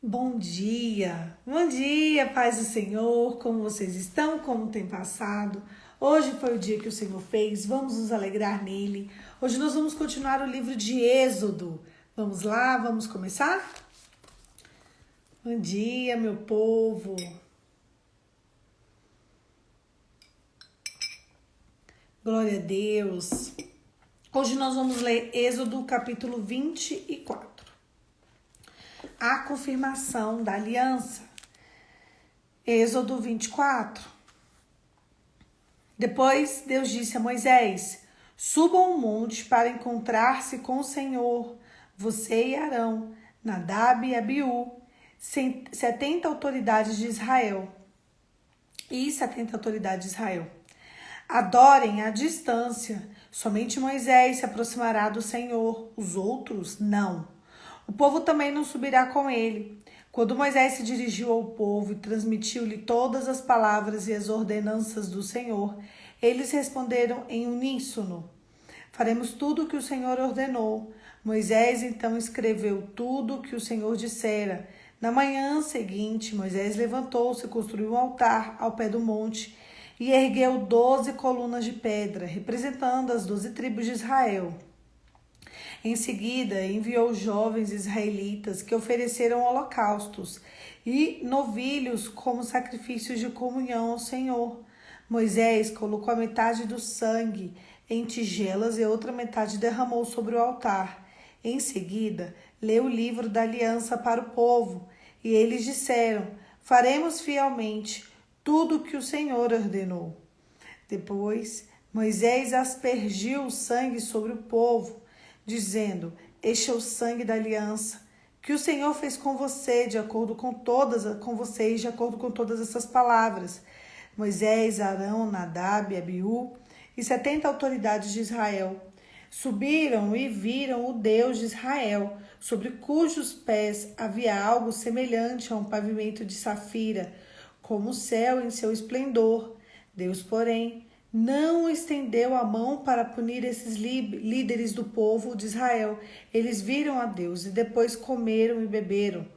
Bom dia, paz do Senhor, como vocês estão, como tem passado? Hoje foi o dia que o Senhor fez, vamos nos alegrar nele. Hoje nós vamos continuar o livro de Êxodo. Vamos lá, vamos começar? Bom dia, meu povo. Glória a Deus. Hoje nós vamos ler Êxodo capítulo 24. A confirmação da aliança. Êxodo 24. Depois Deus disse a Moisés: suba ao monte para encontrar-se com o Senhor, você e Arão, Nadab e Abiú, 70 autoridades de Israel. Adorem à distância. Somente Moisés se aproximará do Senhor, os outros não. O povo também não subirá com ele. Quando Moisés se dirigiu ao povo e transmitiu-lhe todas as palavras e as ordenanças do Senhor, eles responderam em uníssono: faremos tudo o que o Senhor ordenou. Moisés então escreveu tudo o que o Senhor dissera. Na manhã seguinte, Moisés levantou-se e construiu um altar ao pé do monte e ergueu 12 colunas de pedra, representando as 12 tribos de Israel. Em seguida, enviou jovens israelitas que ofereceram holocaustos e novilhos como sacrifícios de comunhão ao Senhor. Moisés colocou a metade do sangue em tigelas e a outra metade derramou sobre o altar. Em seguida, leu o livro da aliança para o povo, e eles disseram: faremos fielmente tudo o que o Senhor ordenou. Depois, Moisés aspergiu o sangue sobre o povo, dizendo: este é o sangue da aliança que o Senhor fez com você, de acordo com todas essas palavras. Moisés, Arão, Nadab, Abiú e 70 autoridades de Israel subiram e viram o Deus de Israel, sobre cujos pés havia algo semelhante a um pavimento de safira, como o céu em seu esplendor. Deus, porém, não estendeu a mão para punir esses líderes do povo de Israel. Eles viram a Deus e depois comeram e beberam.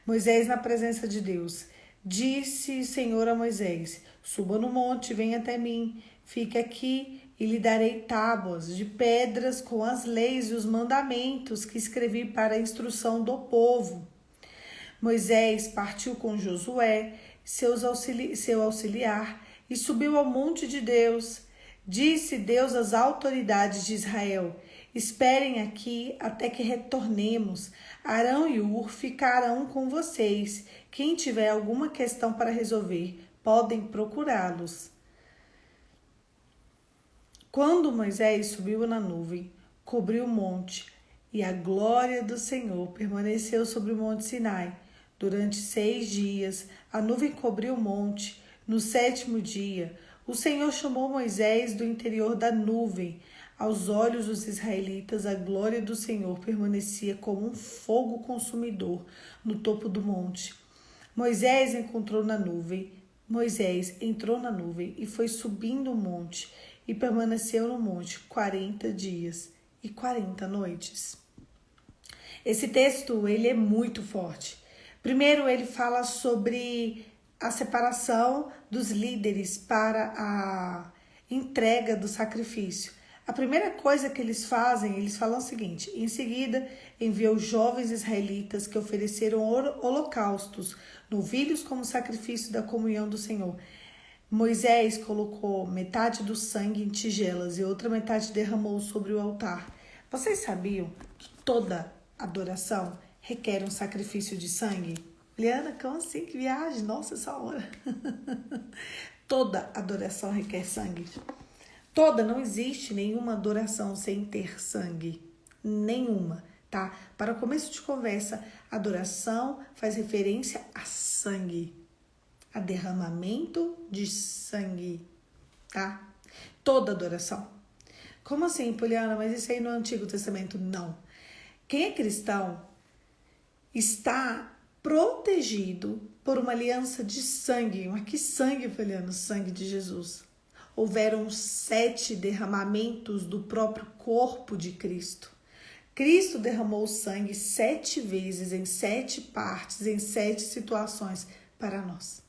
Moisés na presença de Deus. Disse o Senhor a Moisés: suba no monte, venha até mim. Fique aqui e lhe darei tábuas de pedras com as leis e os mandamentos que escrevi para a instrução do povo. Moisés partiu com Josué, seu auxiliar, e subiu ao monte de Deus. Disse Deus às autoridades de Israel: esperem aqui até que retornemos. Arão e Hur ficarão com vocês. Quem tiver alguma questão para resolver, podem procurá-los. Quando Moisés subiu na nuvem, cobriu o monte, e a glória do Senhor permaneceu sobre o monte Sinai. Durante 6 dias, a nuvem cobriu o monte. No 7º dia, o Senhor chamou Moisés do interior da nuvem. Aos olhos dos israelitas, a glória do Senhor permanecia como um fogo consumidor no topo do monte. Moisés entrou na nuvem e foi subindo o monte e permaneceu no monte 40 dias e 40 noites. Esse texto ele é muito forte. Primeiro, ele fala sobre a separação dos líderes para a entrega do sacrifício. A primeira coisa que eles falam o seguinte: em seguida, enviou jovens israelitas que ofereceram holocaustos, novilhos como sacrifício da comunhão do Senhor. Moisés colocou metade do sangue em tigelas e outra metade derramou sobre o altar. Vocês sabiam que toda adoração requer um sacrifício de sangue? Liana, como assim? Que viagem? Nossa, essa hora. Toda adoração requer sangue. Toda, não existe nenhuma adoração sem ter sangue. Nenhuma, tá? Para começo de conversa, adoração faz referência a sangue. A derramamento de sangue, tá? Toda adoração. Como assim, Poliana? Mas isso aí no Antigo Testamento? Não. Quem é cristão está protegido por uma aliança de sangue. Mas que sangue, Poliana? Sangue de Jesus. Houveram 7 derramamentos do próprio corpo de Cristo. Cristo derramou sangue 7 vezes, em 7 partes, em 7 situações para nós.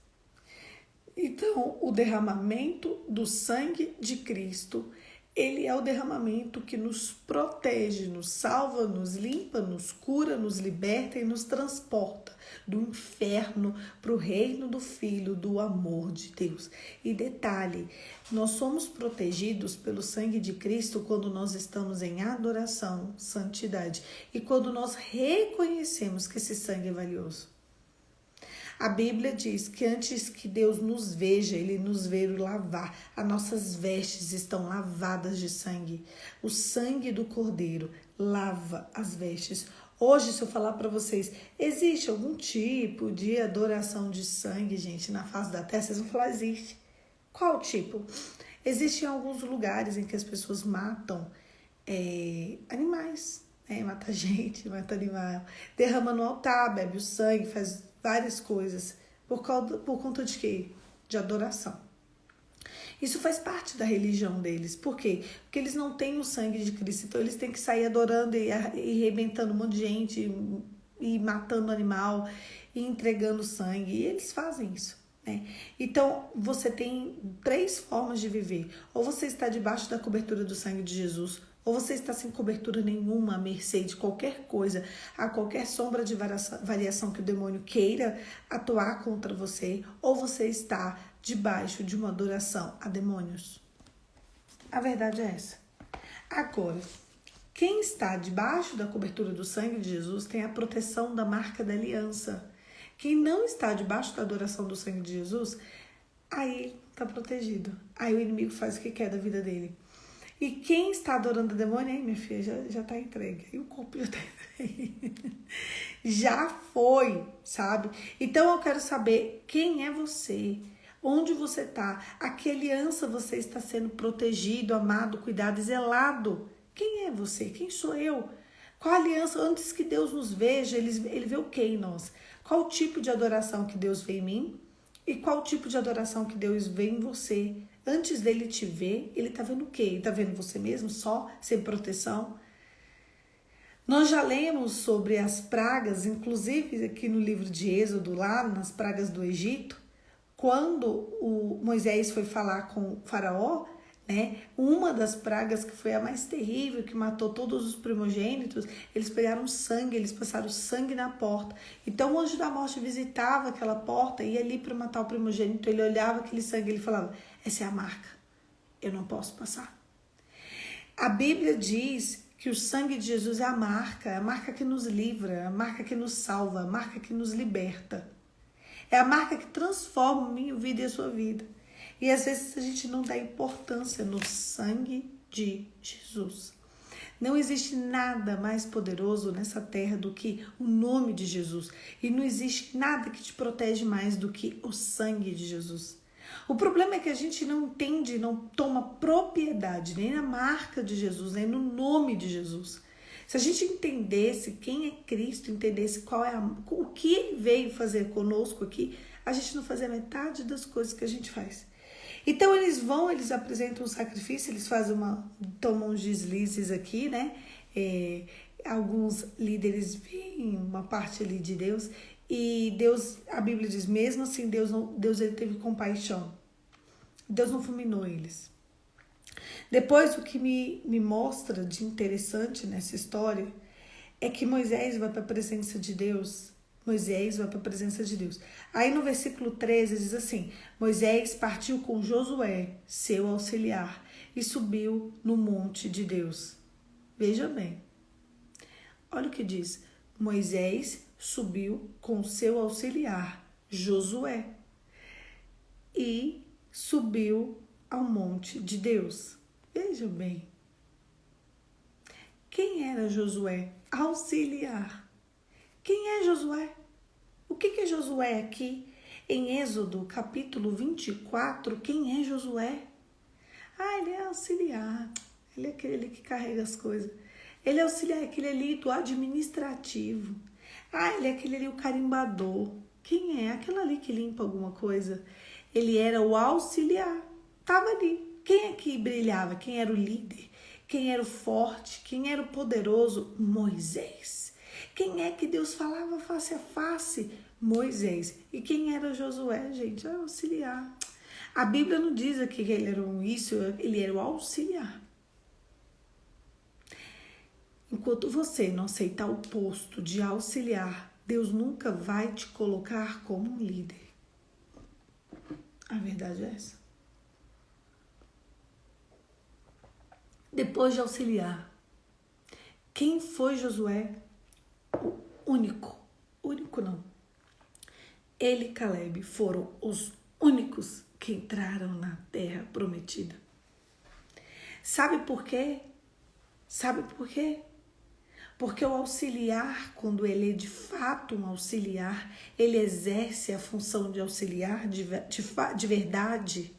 Então, o derramamento do sangue de Cristo, ele é o derramamento que nos protege, nos salva, nos limpa, nos cura, nos liberta e nos transporta do inferno para o reino do Filho, do amor de Deus. E detalhe, nós somos protegidos pelo sangue de Cristo quando nós estamos em adoração, santidade e quando nós reconhecemos que esse sangue é valioso. A Bíblia diz que antes que Deus nos veja, Ele nos veio lavar. As nossas vestes estão lavadas de sangue. O sangue do Cordeiro lava as vestes. Hoje, se eu falar para vocês, existe algum tipo de adoração de sangue, gente, na face da terra? Vocês vão falar, existe. Qual tipo? Existem alguns lugares em que as pessoas matam animais. Mata gente, mata animal. Derrama no altar, bebe o sangue, faz várias coisas. Por conta de quê? De adoração. Isso faz parte da religião deles. Por quê? Porque eles não têm o sangue de Cristo. Então eles têm que sair adorando e arrebentando um monte de gente, e matando animal, e entregando sangue. E eles fazem isso. Então, você tem 3 formas de viver. Ou você está debaixo da cobertura do sangue de Jesus, ou você está sem cobertura nenhuma, à mercê de qualquer coisa, a qualquer sombra de variação que o demônio queira atuar contra você, ou você está debaixo de uma adoração a demônios. A verdade é essa. Agora, quem está debaixo da cobertura do sangue de Jesus tem a proteção da marca da aliança. Quem não está debaixo da adoração do sangue de Jesus, aí está protegido. Aí o inimigo faz o que quer da vida dele. E quem está adorando o demônio, aí minha filha, já está entregue. Aí o corpo já está entregue. Já foi, sabe? Então eu quero saber quem é você, onde você está, a que aliança você está sendo protegido, amado, cuidado e zelado. Quem é você? Quem sou eu? Qual aliança? Antes que Deus nos veja, ele vê o que em nós? Qual o tipo de adoração que Deus vê em mim? E qual o tipo de adoração que Deus vê em você? Antes dele te ver, ele está vendo o quê? Ele está vendo você mesmo só, sem proteção? Nós já lemos sobre as pragas, inclusive aqui no livro de Êxodo, lá nas pragas do Egito, quando o Moisés foi falar com o faraó, uma das pragas que foi a mais terrível, que matou todos os primogênitos, eles pegaram sangue, eles passaram sangue na porta. Então o anjo da morte visitava aquela porta, ia ali para matar o primogênito, ele olhava aquele sangue e ele falava, essa é a marca, eu não posso passar. A Bíblia diz que o sangue de Jesus é a marca que nos livra, a marca que nos salva, a marca que nos liberta. É a marca que transforma a minha vida e a sua vida. E às vezes a gente não dá importância no sangue de Jesus. Não existe nada mais poderoso nessa terra do que o nome de Jesus. E não existe nada que te protege mais do que o sangue de Jesus. O problema é que a gente não entende, não toma propriedade nem na marca de Jesus, nem no nome de Jesus. Se a gente entendesse quem é Cristo, entendesse o que ele veio fazer conosco aqui, a gente não fazia metade das coisas que a gente faz. Então eles apresentam um sacrifício, eles tomam uns deslizes aqui, alguns líderes veem uma parte ali de Deus, e Deus, a Bíblia diz, mesmo assim, Deus ele teve compaixão. Deus não fulminou eles. Depois, o que me mostra de interessante nessa história é que Moisés vai para a presença de Deus. Aí no versículo 13 diz assim, Moisés partiu com Josué, seu auxiliar, e subiu no monte de Deus. Veja bem, olha o que diz, Moisés subiu com seu auxiliar, Josué, e subiu ao monte de Deus. Veja bem, quem era Josué? Auxiliar. Quem é Josué? O que é Josué aqui? Em Êxodo, capítulo 24, quem é Josué? Ele é auxiliar. Ele é aquele que carrega as coisas. Ele é auxiliar, aquele ali do administrativo. Ele é aquele ali, o carimbador. Quem é? Aquele ali que limpa alguma coisa. Ele era o auxiliar. Estava ali. Quem é que brilhava? Quem era o líder? Quem era o forte? Quem era o poderoso? Moisés. Quem é que Deus falava face a face? Moisés. E quem era Josué, gente? Auxiliar. A Bíblia não diz aqui que ele era ele era o auxiliar. Enquanto você não aceitar o posto de auxiliar, Deus nunca vai te colocar como um líder. A verdade é essa. Depois de auxiliar, quem foi Josué? O único não. Ele e Caleb foram os únicos que entraram na terra prometida. Sabe por quê? Porque o auxiliar, quando ele é de fato um auxiliar, ele exerce a função de auxiliar de verdade.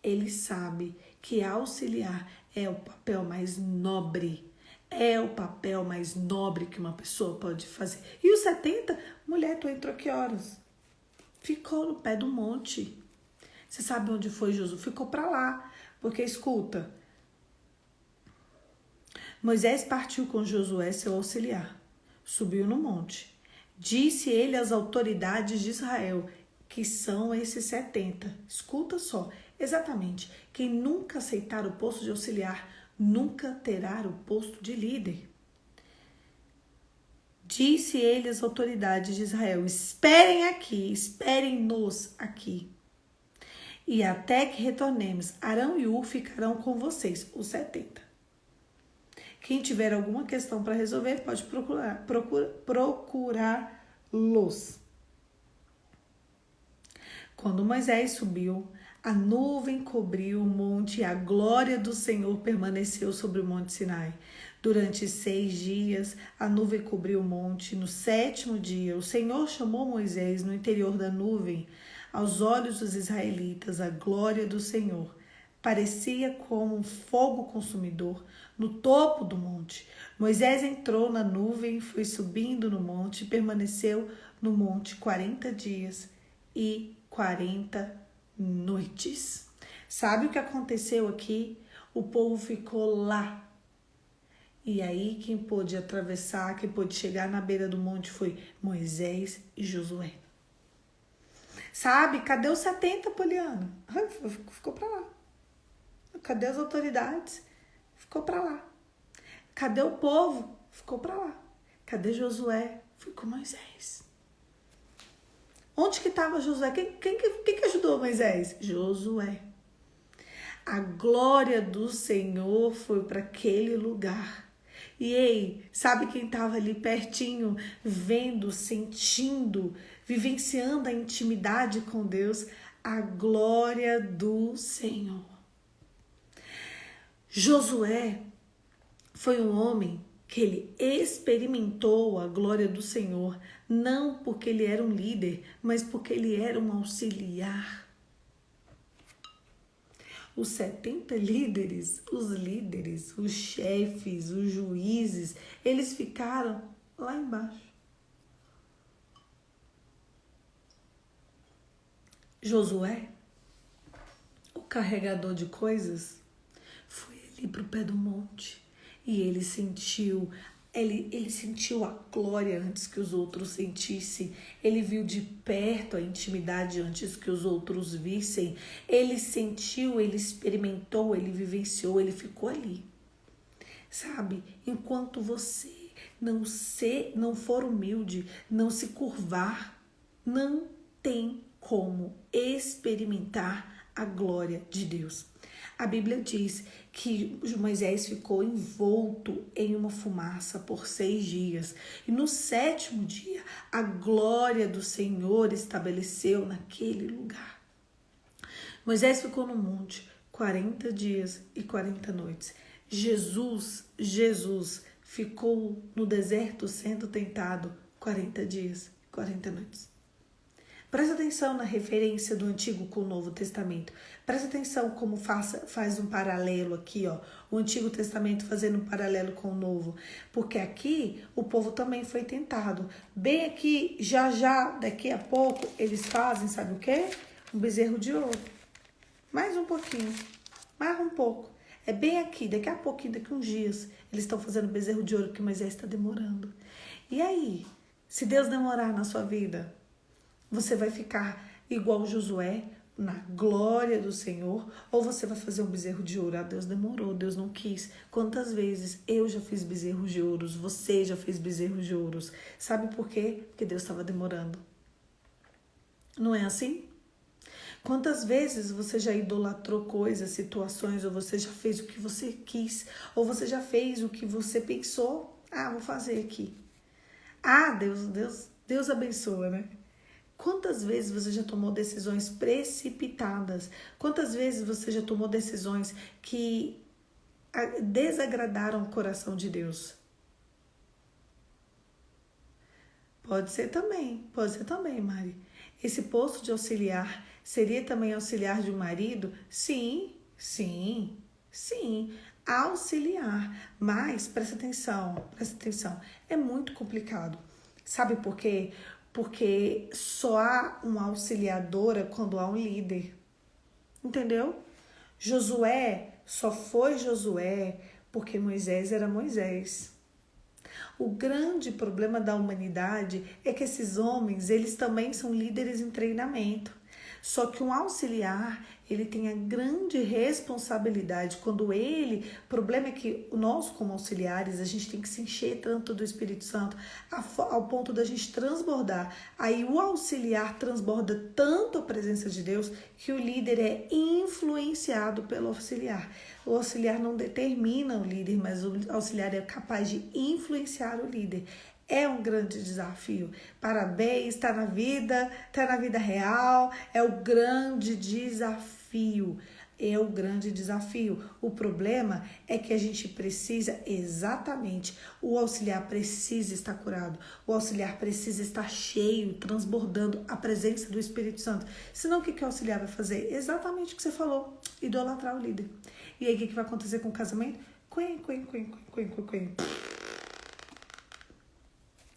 Ele sabe que auxiliar é o papel mais nobre. É o papel mais nobre que uma pessoa pode fazer. E os 70, mulher, tu entrou que horas? Ficou no pé do monte. Você sabe onde foi Josué? Ficou para lá. Porque, escuta, Moisés partiu com Josué, seu auxiliar. Subiu no monte. Disse ele às autoridades de Israel, que são esses 70. Escuta só, exatamente. Quem nunca aceitar o posto de auxiliar, nunca terá o posto de líder. Disse ele às autoridades de Israel, esperem-nos aqui. E até que retornemos, Arão e Hur ficarão com vocês, os 70. Quem tiver alguma questão para resolver, pode procurá-los. Quando Moisés subiu, a nuvem cobriu o monte e a glória do Senhor permaneceu sobre o monte Sinai. Durante 6 dias, a nuvem cobriu o monte. No 7º dia, o Senhor chamou Moisés no interior da nuvem. Aos olhos dos israelitas, a glória do Senhor parecia como um fogo consumidor no topo do monte. Moisés entrou na nuvem, foi subindo no monte e permaneceu no monte 40 dias e 40 noites. Sabe o que aconteceu aqui? O povo ficou lá. E aí quem pôde atravessar, quem pôde chegar na beira do monte foi Moisés e Josué. Sabe? Cadê os 70, Poliana? Ficou para lá. Cadê as autoridades? Ficou para lá. Cadê o povo? Ficou para lá. Cadê Josué? Foi com Moisés. Onde que estava Josué? Quem que ajudou Moisés? Josué. A glória do Senhor foi para aquele lugar. E ei, sabe quem estava ali pertinho, vendo, sentindo, vivenciando a intimidade com Deus? A glória do Senhor. Josué foi um homem que ele experimentou a glória do Senhor, não porque ele era um líder, mas porque ele era um auxiliar. Os 70 líderes, os chefes, os juízes, eles ficaram lá embaixo. Josué, o carregador de coisas, foi ali para o pé do monte e ele sentiu a glória antes que os outros sentissem. Ele viu de perto a intimidade antes que os outros vissem. Ele sentiu, ele experimentou, ele vivenciou, ele ficou ali. Sabe? Enquanto você não for humilde, não se curvar, não tem como experimentar a glória de Deus. A Bíblia diz que Moisés ficou envolto em uma fumaça por 6 dias. E no 7º dia, a glória do Senhor estabeleceu naquele lugar. Moisés ficou no monte 40 dias e 40 noites. Jesus ficou no deserto sendo tentado 40 dias e 40 noites. Presta atenção na referência do Antigo com o Novo Testamento. Presta atenção como faz um paralelo aqui, ó. O Antigo Testamento fazendo um paralelo com o Novo. Porque aqui o povo também foi tentado. Bem aqui, daqui a pouco, eles fazem, sabe o quê? Um bezerro de ouro. Mais um pouquinho. Mais um pouco. É bem aqui, daqui a pouquinho, daqui a uns dias, eles estão fazendo bezerro de ouro porque Moisés está demorando. E aí, se Deus demorar na sua vida, você vai ficar igual Josué, na glória do Senhor, ou você vai fazer um bezerro de ouro? Ah, Deus demorou, Deus não quis. Quantas vezes eu já fiz bezerros de ouros, você já fez bezerros de ouros? Sabe por quê? Porque Deus estava demorando. Não é assim? Quantas vezes você já idolatrou coisas, situações, ou você já fez o que você quis, ou você já fez o que você pensou? Ah, vou fazer aqui. Ah, Deus abençoa, né? Quantas vezes você já tomou decisões precipitadas? Quantas vezes você já tomou decisões que desagradaram o coração de Deus? Pode ser também, Mari. Esse posto de auxiliar seria também auxiliar de um marido? Sim. Auxiliar. Mas presta atenção. É muito complicado. Sabe por quê? Porque só há uma auxiliadora quando há um líder. Entendeu? Josué só foi Josué porque Moisés era Moisés. O grande problema da humanidade é que esses homens, eles também são líderes em treinamento. Só que um auxiliar, ele tem a grande responsabilidade quando o problema é que nós como auxiliares, a gente tem que se encher tanto do Espírito Santo ao ponto da gente transbordar. Aí o auxiliar transborda tanto a presença de Deus que o líder é influenciado pelo auxiliar. O auxiliar não determina o líder, mas o auxiliar é capaz de influenciar o líder. É um grande desafio. Parabéns, está na vida real, é o grande desafio. É o grande desafio. O problema é que a gente precisa exatamente, o auxiliar precisa estar curado, o auxiliar precisa estar cheio, transbordando a presença do Espírito Santo. Senão o que o auxiliar vai fazer? Exatamente o que você falou, idolatrar o líder. E aí o que vai acontecer com o casamento? Quen.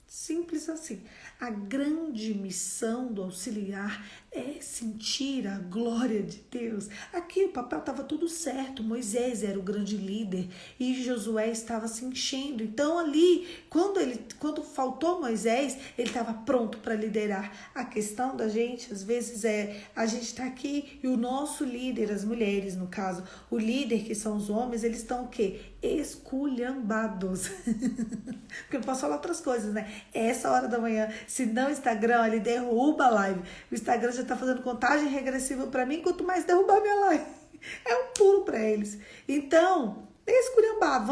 Simples assim. A grande missão do auxiliar é sentir a glória de Deus. Aqui o papel estava tudo certo. Moisés era o grande líder e Josué estava se enchendo. Então ali, quando faltou Moisés, ele estava pronto para liderar. A questão da gente, às vezes, a gente está aqui e o nosso líder, as mulheres no caso, o líder que são os homens, eles estão o quê? Esculhambados. Porque eu posso falar outras coisas, né? Essa hora da manhã, se não o Instagram, ele derruba a live. O Instagram já tá fazendo contagem regressiva pra mim, quanto mais derrubar minha live. É um pulo pra eles. Então, esculhambado,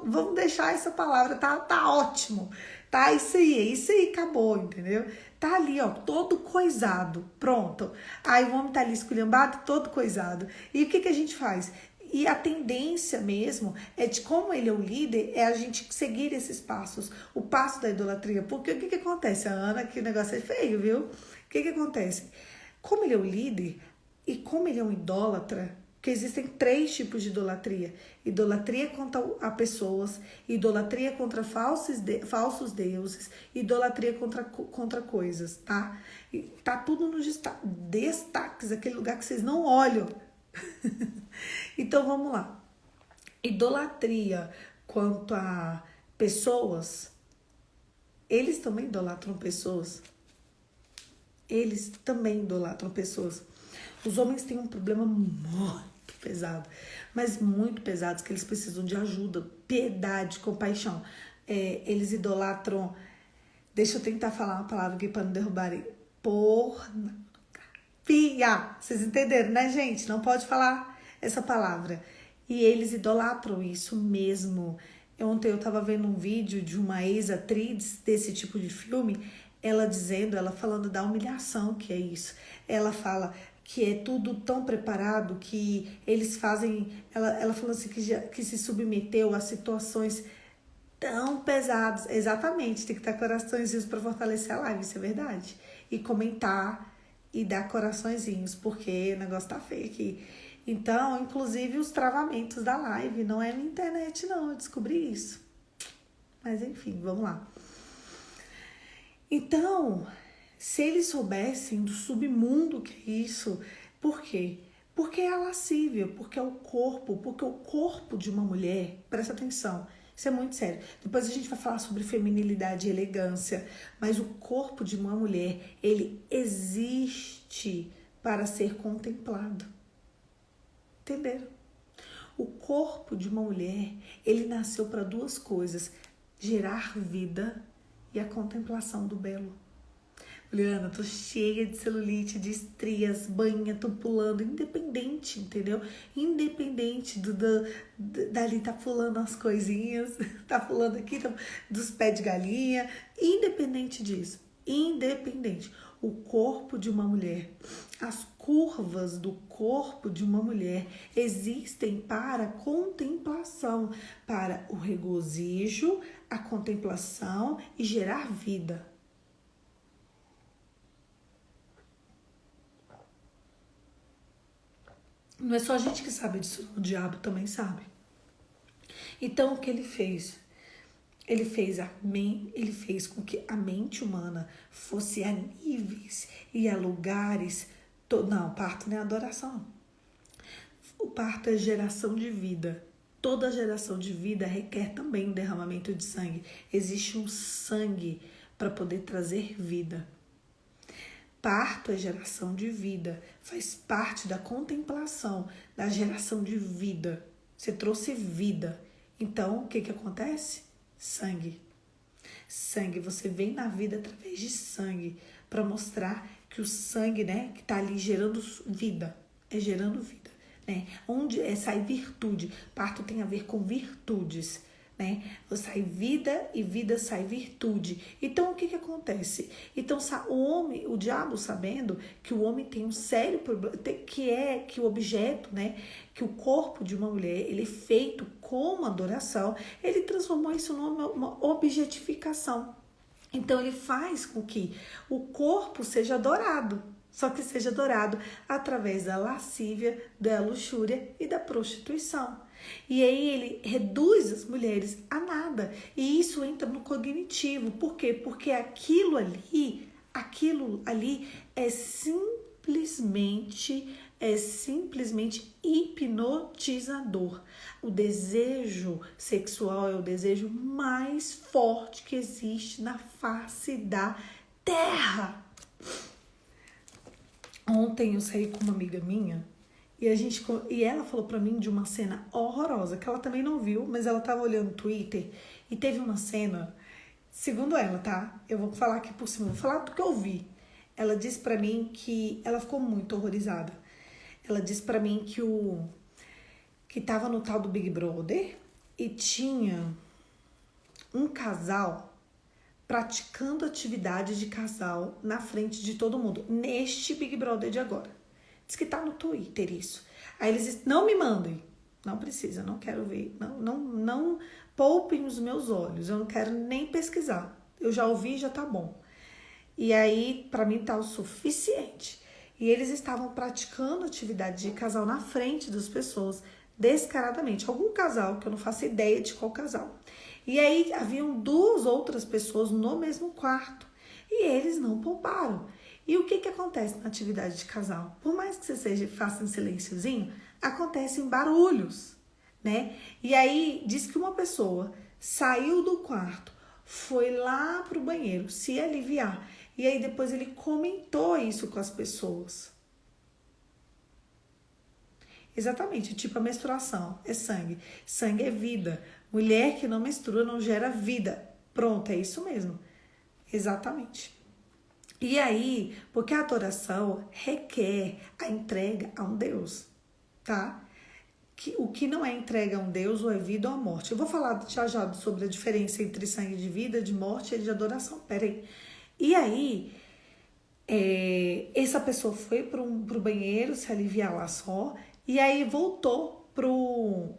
vamos deixar essa palavra, tá ótimo. Tá, isso aí, acabou, entendeu? Tá ali, ó, todo coisado, pronto. Aí o homem tá ali esculhambado, todo coisado. E o que a gente faz? E a tendência mesmo é de como ele é o líder, é a gente seguir esses passos, o passo da idolatria. Porque o que acontece? A Ana, que o negócio é feio, viu? O que acontece? Como ele é o líder e como ele é um idólatra, porque existem 3 tipos de idolatria. Idolatria contra pessoas, idolatria contra falsos deuses, idolatria contra coisas, tá? E tá tudo nos destaques, aquele lugar que vocês não olham. Então vamos lá. Idolatria quanto a pessoas, eles também idolatram pessoas. Eles também idolatram pessoas. Os homens têm um problema muito pesado, mas muito pesado, que eles precisam de ajuda, piedade, compaixão. Eles idolatram, deixa eu tentar falar uma palavra aqui para não derrubarem, pornografia. Vocês entenderam, né, gente? Não pode falar essa palavra. E eles idolatram isso mesmo. Ontem eu tava vendo um vídeo de uma ex-atriz desse tipo de filme, ela falando da humilhação que é isso. Ela fala que é tudo tão preparado que eles fazem... Ela falou assim que se submeteu a situações tão pesadas. Exatamente, tem que dar coraçõezinhos para fortalecer a live, isso é verdade. E comentar e dar coraçõezinhos, porque o negócio tá feio aqui. Então, inclusive os travamentos da live, não é na internet não, eu descobri isso. Mas enfim, vamos lá. Então, se eles soubessem do submundo que é isso, por quê? Porque é a lascívia, porque é o corpo, porque o corpo de uma mulher, presta atenção, isso é muito sério. Depois a gente vai falar sobre feminilidade e elegância, mas o corpo de uma mulher, ele existe para ser contemplado. Entenderam? O corpo de uma mulher, ele nasceu para duas coisas: gerar vida e a contemplação do belo. Juliana, tô cheia de celulite, de estrias, banha, tô pulando, independente, entendeu? Independente dali tá pulando as coisinhas, tá pulando aqui dos pés de galinha, independente disso, independente. O corpo de uma mulher, as curvas do corpo de uma mulher existem para contemplação, para o regozijo, a contemplação e gerar vida. Não é só a gente que sabe disso, o diabo também sabe. Então, o que ele fez? Ele fez com que a mente humana fosse a níveis e a lugares. Não, parto não é adoração. O parto é geração de vida. Toda geração de vida requer também um derramamento de sangue. Existe um sangue para poder trazer vida. Parto é geração de vida, faz parte da contemplação, da geração de vida. Você trouxe vida. Então, o que acontece? Sangue. Sangue, você vem na vida através de sangue, para mostrar que o sangue, né, que está ali gerando vida, é gerando vida, né? Onde sai virtude. Parto tem a ver com virtudes, né? Sai vida e vida sai virtude. Então, o que acontece? Então, o diabo, sabendo que o homem tem um sério problema, que o objeto, né? Que o corpo de uma mulher, ele é feito como adoração, ele transformou isso numa objetificação. Então, ele faz com que o corpo seja adorado, só que seja adorado através da lascívia, da luxúria e da prostituição. E aí ele reduz as mulheres a nada. E isso entra no cognitivo. Por quê? Porque aquilo ali é simplesmente hipnotizador. O desejo sexual é o desejo mais forte que existe na face da terra. Ontem eu saí com uma amiga minha e ela falou pra mim de uma cena horrorosa, que ela também não viu, mas ela tava olhando no Twitter e teve uma cena, segundo ela, tá? Eu vou falar aqui por cima, vou falar do que eu vi. Ela disse pra mim que ela ficou muito horrorizada. Ela disse pra mim que tava no tal do Big Brother e tinha um casal praticando atividade de casal na frente de todo mundo, neste Big Brother de agora. Diz que tá no Twitter isso. Aí eles dizem, não me mandem. Não precisa, não quero ver. Não poupem os meus olhos. Eu não quero nem pesquisar. Eu já ouvi, já tá bom. E aí, pra mim, tá o suficiente. E eles estavam praticando atividade de casal na frente das pessoas, descaradamente. Algum casal, que eu não faço ideia de qual casal. E aí, haviam duas outras pessoas no mesmo quarto. E eles não pouparam. E o que acontece na atividade de casal? Por mais que você faça em silênciozinho, acontecem barulhos, né? E aí, diz que uma pessoa saiu do quarto, foi lá pro banheiro se aliviar. E aí, depois ele comentou isso com as pessoas. Exatamente, tipo a menstruação, é sangue. Sangue é vida. Mulher que não menstrua não gera vida. Pronto, é isso mesmo. Exatamente. E aí, porque a adoração requer a entrega a um Deus, tá? O que não é entrega a um Deus ou é vida ou a morte. Eu vou falar já sobre a diferença entre sangue de vida, de morte e de adoração. Peraí. E aí, essa pessoa foi pro banheiro se aliviar lá só, e aí voltou pro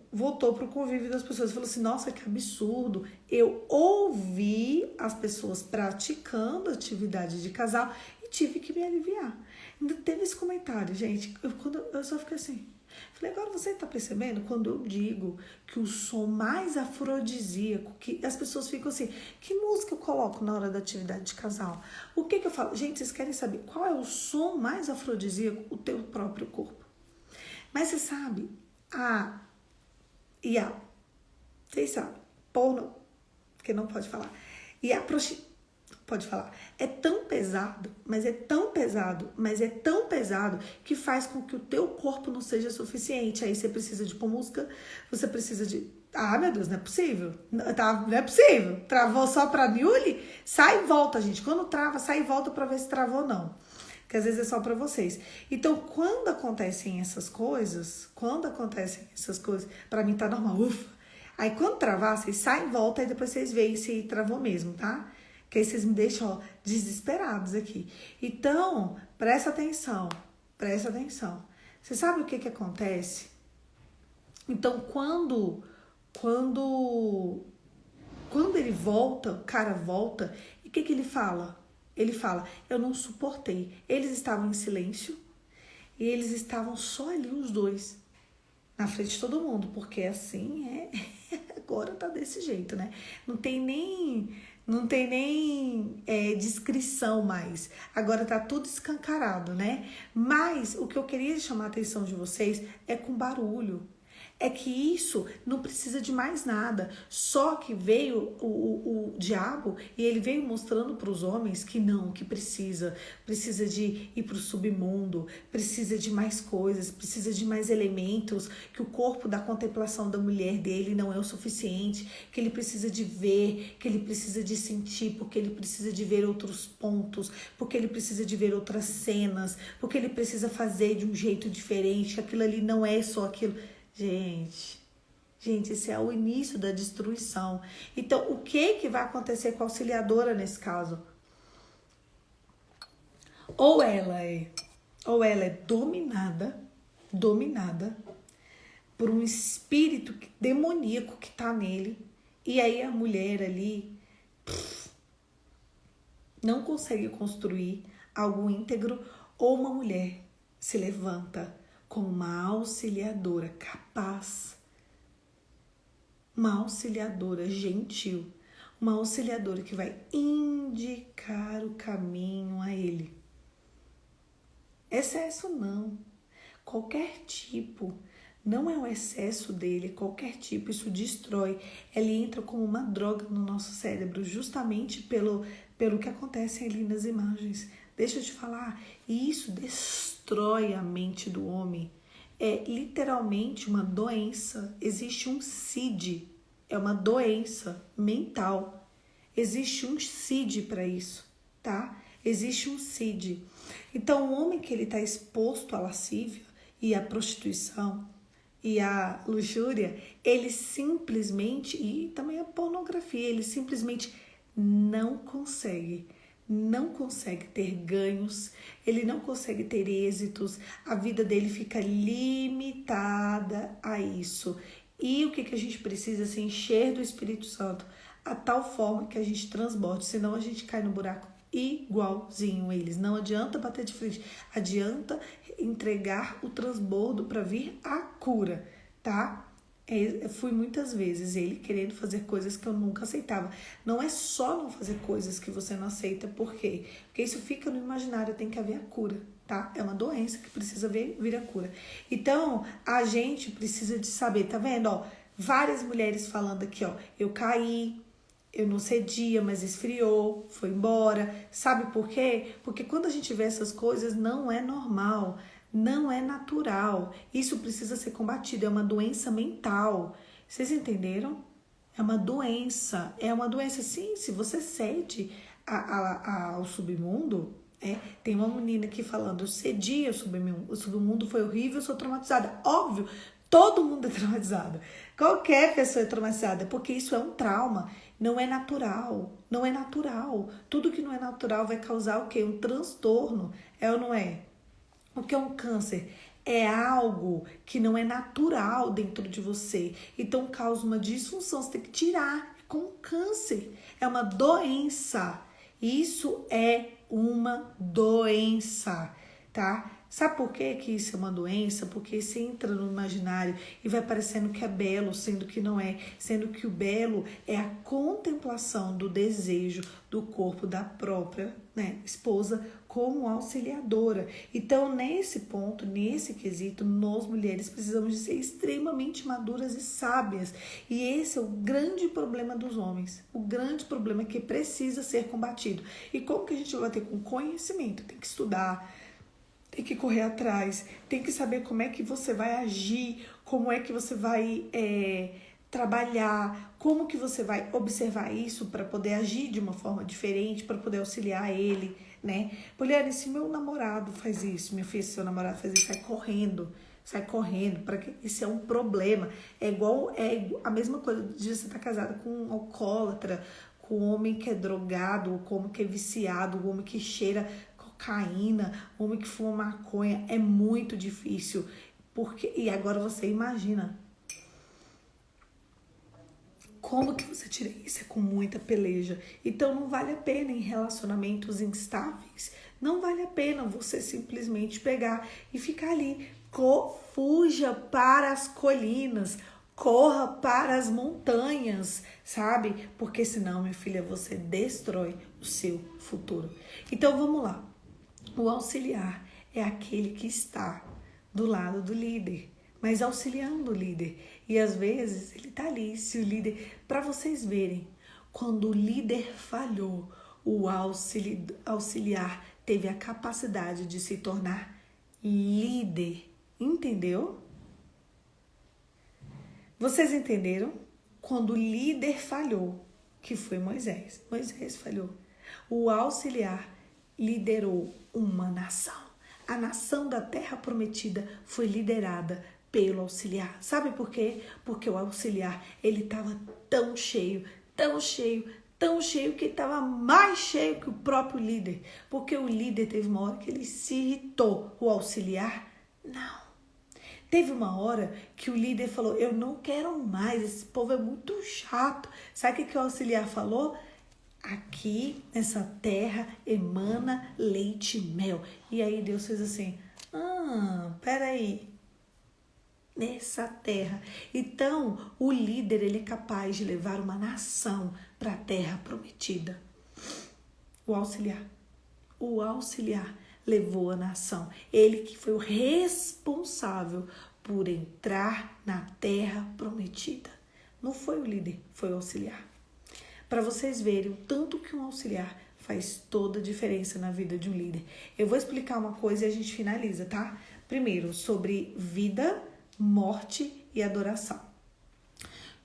convívio das pessoas. Falou assim, nossa, que absurdo. Eu ouvi as pessoas praticando atividade de casal e tive que me aliviar. Ainda teve esse comentário, gente. Eu só fiquei assim. Falei, agora você tá percebendo? Quando eu digo que o som mais afrodisíaco, que as pessoas ficam assim, que música eu coloco na hora da atividade de casal? O que eu falo? Gente, vocês querem saber qual é o som mais afrodisíaco? O teu próprio corpo. Mas você sabe, vocês sabem, porno, que não pode falar, e a prostituição, pode falar, é tão pesado, mas é tão pesado, mas é tão pesado que faz com que o teu corpo não seja suficiente. Aí você precisa de pôr música, você precisa de... meu Deus, não é possível. Não é possível. Travou só pra Niuli? Sai e volta, gente. Quando trava, sai e volta pra ver se travou ou não. Que às vezes é só pra vocês. Então, quando acontecem essas coisas, pra mim tá normal, ufa. Aí quando travar, vocês saem e voltam e depois vocês veem se travou mesmo, tá? Que aí vocês me deixam, desesperados aqui. Então, presta atenção. Você sabe o que acontece? Então, quando ele volta, o cara volta, e o que ele fala? Ele fala, eu não suportei. Eles estavam em silêncio e eles estavam só ali os dois, na frente de todo mundo, porque assim agora tá desse jeito, né? Não tem nem descrição mais. Agora tá tudo escancarado, né? Mas o que eu queria chamar a atenção de vocês é com barulho. É que isso não precisa de mais nada. Só que veio o diabo e ele veio mostrando para os homens que não, que precisa de ir para o submundo, precisa de mais coisas, precisa de mais elementos, que o corpo da contemplação da mulher dele não é o suficiente, que ele precisa de ver, que ele precisa de sentir, porque ele precisa de ver outros pontos, porque ele precisa de ver outras cenas, porque ele precisa fazer de um jeito diferente, que aquilo ali não é só aquilo. Gente, esse é o início da destruição. Então, o que vai acontecer com a auxiliadora nesse caso? Ou ela é dominada por um espírito demoníaco que tá nele, e aí a mulher ali não consegue construir algo íntegro, ou uma mulher se levanta como uma auxiliadora capaz, uma auxiliadora gentil, uma auxiliadora que vai indicar o caminho a ele. Excesso não, qualquer tipo, não é o excesso dele, qualquer tipo, isso destrói. Ele entra como uma droga no nosso cérebro, justamente pelo que acontece ali nas imagens. Deixa eu te falar, e isso destrói a mente do homem. É literalmente uma doença. Existe um CID, é uma doença mental. Existe um CID para isso, tá? Existe um CID. Então, o homem que ele está exposto à lascívia e à prostituição e à luxúria, ele simplesmente, e também a pornografia, ele simplesmente não consegue ter ganhos, ele não consegue ter êxitos, a vida dele fica limitada a isso. E o que a gente precisa? Se encher do Espírito Santo, a tal forma que a gente transborde, senão a gente cai no buraco igualzinho eles. Não adianta bater de frente, adianta entregar o transbordo para vir a cura, tá? Fui muitas vezes ele querendo fazer coisas que eu nunca aceitava. Não é só não fazer coisas que você não aceita, por quê? Porque isso fica no imaginário, tem que haver a cura, tá? É uma doença que precisa vir a cura. Então, a gente precisa de saber, tá vendo? Ó, várias mulheres falando aqui, ó, eu caí, eu não cedia, mas esfriou, foi embora. Sabe por quê? Porque quando a gente vê essas coisas, não é normal. Não é natural. Isso precisa ser combatido. É uma doença mental. Vocês entenderam? É uma doença. Sim, se você cede ao submundo, tem uma menina aqui falando, eu cedi ao submundo. O submundo foi horrível, eu sou traumatizada. Óbvio, todo mundo é traumatizado. Qualquer pessoa é traumatizada, porque isso é um trauma. Não é natural. Tudo que não é natural vai causar o quê? Um transtorno. É ou não é? O que é um câncer? É algo que não é natural dentro de você. Então causa uma disfunção. Você tem que tirar com câncer. É uma doença. Isso é uma doença, tá? Sabe por que que isso é uma doença? Porque você entra no imaginário e vai parecendo que é belo, sendo que não é. Sendo que o belo é a contemplação do desejo do corpo da própria, né, esposa como auxiliadora. Então, nesse ponto, nesse quesito, nós mulheres precisamos de ser extremamente maduras e sábias. E esse é o grande problema dos homens. O grande problema que precisa ser combatido. E como que a gente vai ter? Com conhecimento, tem que estudar, tem que correr atrás, tem que saber como é que você vai agir, como é que você vai trabalhar, como que você vai observar isso para poder agir de uma forma diferente, para poder auxiliar ele, né? Poliana, se meu namorado faz isso, minha filha, se seu namorado faz isso, sai correndo, para que isso é um problema. É a mesma coisa de você estar casada com um alcoólatra, com um homem que é drogado, com um homem que é viciado, um homem que cheira cocaína, um homem que fuma maconha. É muito difícil. E agora você imagina como que você tira isso? É com muita peleja. Então não vale a pena em relacionamentos instáveis. Não vale a pena você simplesmente pegar e ficar ali. Fuja para as colinas, corra para as montanhas, sabe? Porque senão, minha filha, você destrói o seu futuro. Então vamos lá. O auxiliar é aquele que está do lado do líder, mas auxiliando o líder. E às vezes ele tá ali, se o líder, para vocês verem, quando o líder falhou, o auxiliar teve a capacidade de se tornar líder. Entendeu? Vocês entenderam? Quando o líder falhou, que foi Moisés. Moisés falhou. O auxiliar liderou uma nação. A nação da terra prometida foi liderada pelo auxiliar. Sabe por quê? Porque o auxiliar, ele estava tão cheio, que estava mais cheio que o próprio líder. Porque o líder teve uma hora que ele se irritou. O auxiliar, não. Teve uma hora que o líder falou, eu não quero mais, esse povo é muito chato. Sabe o que o auxiliar falou? Aqui, nessa terra, emana leite e mel. E aí Deus fez assim, peraí, nessa terra. Então, o líder, ele é capaz de levar uma nação para a terra prometida. O auxiliar levou a nação. Ele que foi o responsável por entrar na terra prometida. Não foi o líder, foi o auxiliar. Para vocês verem o tanto que um auxiliar faz toda a diferença na vida de um líder. Eu vou explicar uma coisa e a gente finaliza, tá? Primeiro, sobre vida, morte e adoração.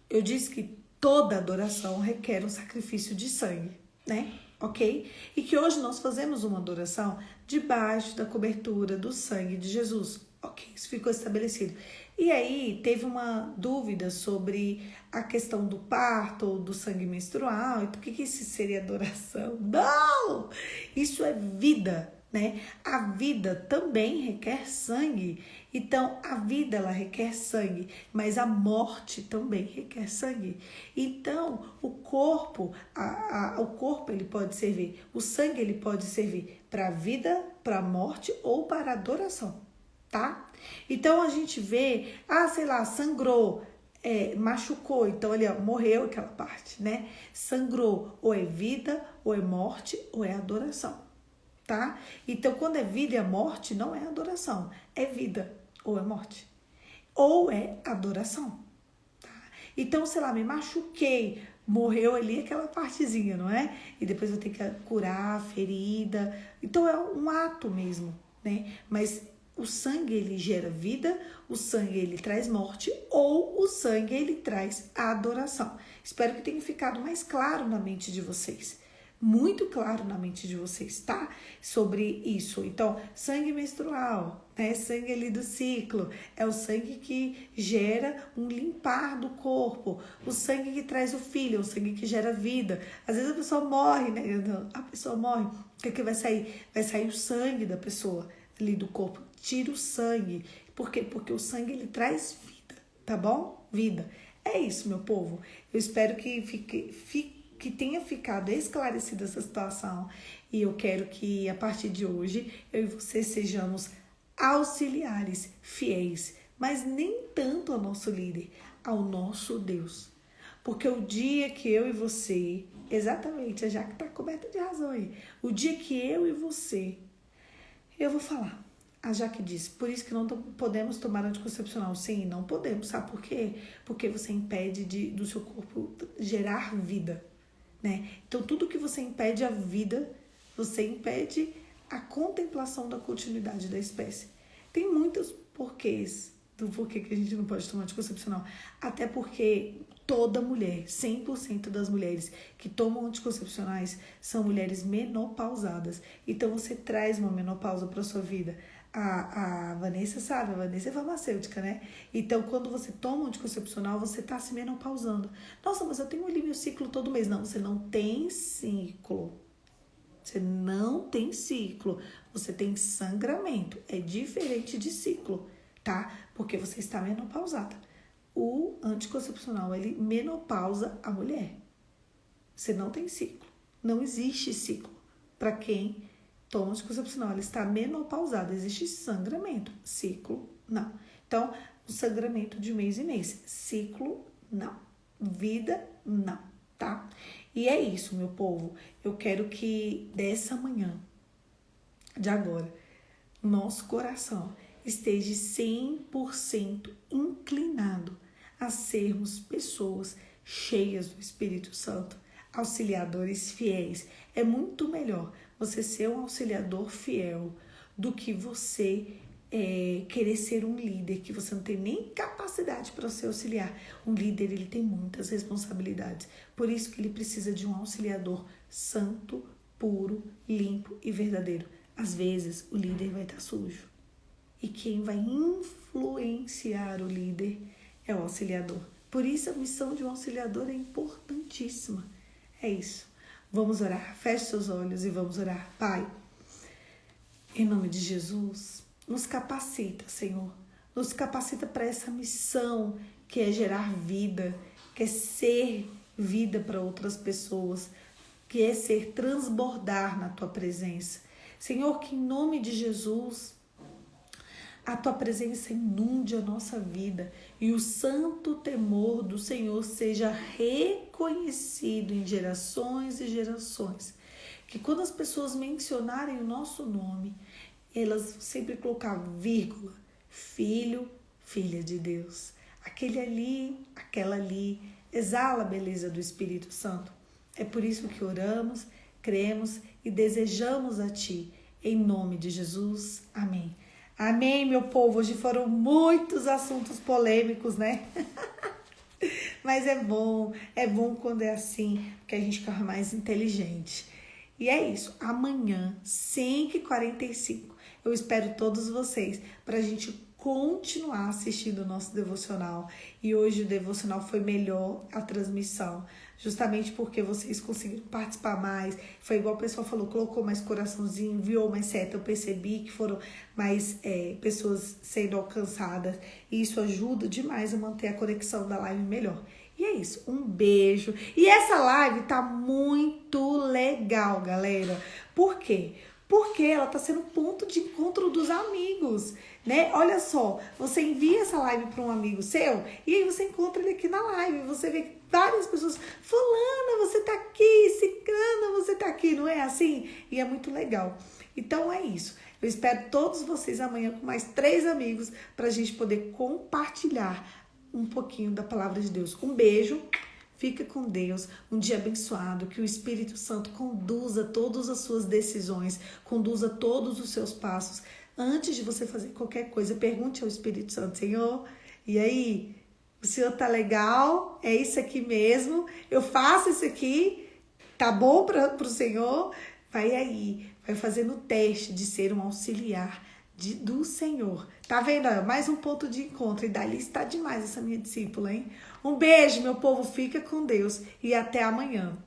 Eu disse que toda adoração requer um sacrifício de sangue, né? Ok? E que hoje nós fazemos uma adoração debaixo da cobertura do sangue de Jesus. Ok, isso ficou estabelecido. E aí teve uma dúvida sobre a questão do parto ou do sangue menstrual. E por que isso seria adoração? Não! Isso é vida, né? A vida também requer sangue. Então, a vida, ela requer sangue, mas a morte também requer sangue. Então, o corpo, o corpo ele pode servir, o sangue ele pode servir para a vida, para a morte ou para a adoração, tá? Então, a gente vê, sei lá, sangrou, machucou, então ali, morreu aquela parte, né? Sangrou, ou é vida, ou é morte, ou é adoração, tá? Então, quando é vida e a morte, não é adoração, é vida. Ou é morte, ou é adoração, tá? Então, sei lá, me machuquei, morreu ali aquela partezinha, não é? E depois eu tenho que curar a ferida. Então, é um ato mesmo, né? Mas o sangue, ele gera vida, o sangue, ele traz morte, ou o sangue, ele traz a adoração. Espero que tenha ficado mais claro na mente de vocês. Muito claro na mente de vocês, tá? Sobre isso. Então, sangue menstrual, né? Sangue ali do ciclo, é o sangue que gera um limpar do corpo. O sangue que traz o filho, é o sangue que gera vida. Às vezes a pessoa morre, né? A pessoa morre. O que vai sair? Vai sair o sangue da pessoa ali do corpo. Tira o sangue. Por quê? Porque o sangue, ele traz vida, tá bom? Vida. É isso, meu povo. Eu espero que que tenha ficado esclarecida essa situação. E eu quero que, a partir de hoje, eu e você sejamos auxiliares fiéis, mas nem tanto ao nosso líder, ao nosso Deus. Porque o dia que eu e você, exatamente, a Jaque está coberta de razão aí, o dia que eu e você, eu vou falar, a Jaque disse, por isso que não podemos tomar anticoncepcional. Sim, não podemos, sabe por quê? Porque você impede do seu corpo gerar vida, né? Então, tudo que você impede a vida, você impede a contemplação da continuidade da espécie. Tem muitos porquês do porquê que a gente não pode tomar anticoncepcional. Até porque toda mulher, 100% das mulheres que tomam anticoncepcionais são mulheres menopausadas. Então, você traz uma menopausa para sua vida. A Vanessa sabe, a Vanessa é farmacêutica, né? Então, quando você toma um anticoncepcional, você tá se menopausando. Nossa, mas eu tenho ali meu ciclo todo mês. Não, você não tem ciclo. Você não tem ciclo. Você tem sangramento. É diferente de ciclo, tá? Porque você está menopausada. O anticoncepcional, ele menopausa a mulher. Você não tem ciclo. Não existe ciclo para quem toma anticoncepcional. Ela está menopausada. Existe sangramento. Ciclo, não. Então, o sangramento de mês em mês. Ciclo, não. Vida, não, tá? E é isso, meu povo. Eu quero que dessa manhã, de agora, nosso coração esteja 100% inclinado a sermos pessoas cheias do Espírito Santo, auxiliadores fiéis. É muito melhor você ser um auxiliador fiel do que você querer ser um líder que você não tem nem capacidade para ser auxiliar. Um líder, ele tem muitas responsabilidades. Por isso que ele precisa de um auxiliador santo, puro, limpo e verdadeiro. Às vezes, o líder vai estar sujo. E quem vai influenciar o líder é o auxiliador. Por isso, a missão de um auxiliador é importantíssima. É isso. Vamos orar. Feche seus olhos e vamos orar. Pai, em nome de Jesus, nos capacita, Senhor. Nos capacita para essa missão que é gerar vida, que é ser vida para outras pessoas, que é ser transbordar na Tua presença. Senhor, que em nome de Jesus, a Tua presença inunde a nossa vida e o santo temor do Senhor seja reconhecido em gerações e gerações. Que quando as pessoas mencionarem o nosso nome, elas sempre colocar vírgula, filho, filha de Deus. Aquele ali, aquela ali, exala a beleza do Espírito Santo. É por isso que oramos, cremos e desejamos a Ti, em nome de Jesus. Amém. Amém, meu povo. Hoje foram muitos assuntos polêmicos, né? Mas é bom quando é assim, porque a gente fica mais inteligente. E é isso. Amanhã, 5h45, eu espero todos vocês para a gente continuar assistindo o nosso devocional. E hoje o devocional foi melhor a transmissão, justamente porque vocês conseguiram participar mais. Foi igual o pessoal falou, colocou mais coraçãozinho, enviou mais seta. Eu percebi que foram mais pessoas sendo alcançadas. E isso ajuda demais a manter a conexão da live melhor. E é isso, um beijo. E essa live tá muito legal, galera. Por quê? Porque ela tá sendo ponto de encontro dos amigos, né? Olha só, você envia essa live para um amigo seu e aí você encontra ele aqui na live. Você vê várias pessoas, fulana, você tá aqui, ciclana, você tá aqui, não é assim? E é muito legal. Então é isso. Eu espero todos vocês amanhã com mais 3 amigos pra gente poder compartilhar um pouquinho da palavra de Deus. Um beijo. Fica com Deus, um dia abençoado, que o Espírito Santo conduza todas as suas decisões, conduza todos os seus passos. Antes de você fazer qualquer coisa, pergunte ao Espírito Santo, Senhor, e aí, o Senhor tá legal? É isso aqui mesmo? Eu faço isso aqui? Tá bom para o Senhor? Vai aí, vai fazendo o teste de ser um auxiliar do Senhor. Tá vendo? Mais um ponto de encontro. E dali está demais essa minha discípula, hein? Um beijo, meu povo. Fica com Deus. E até amanhã.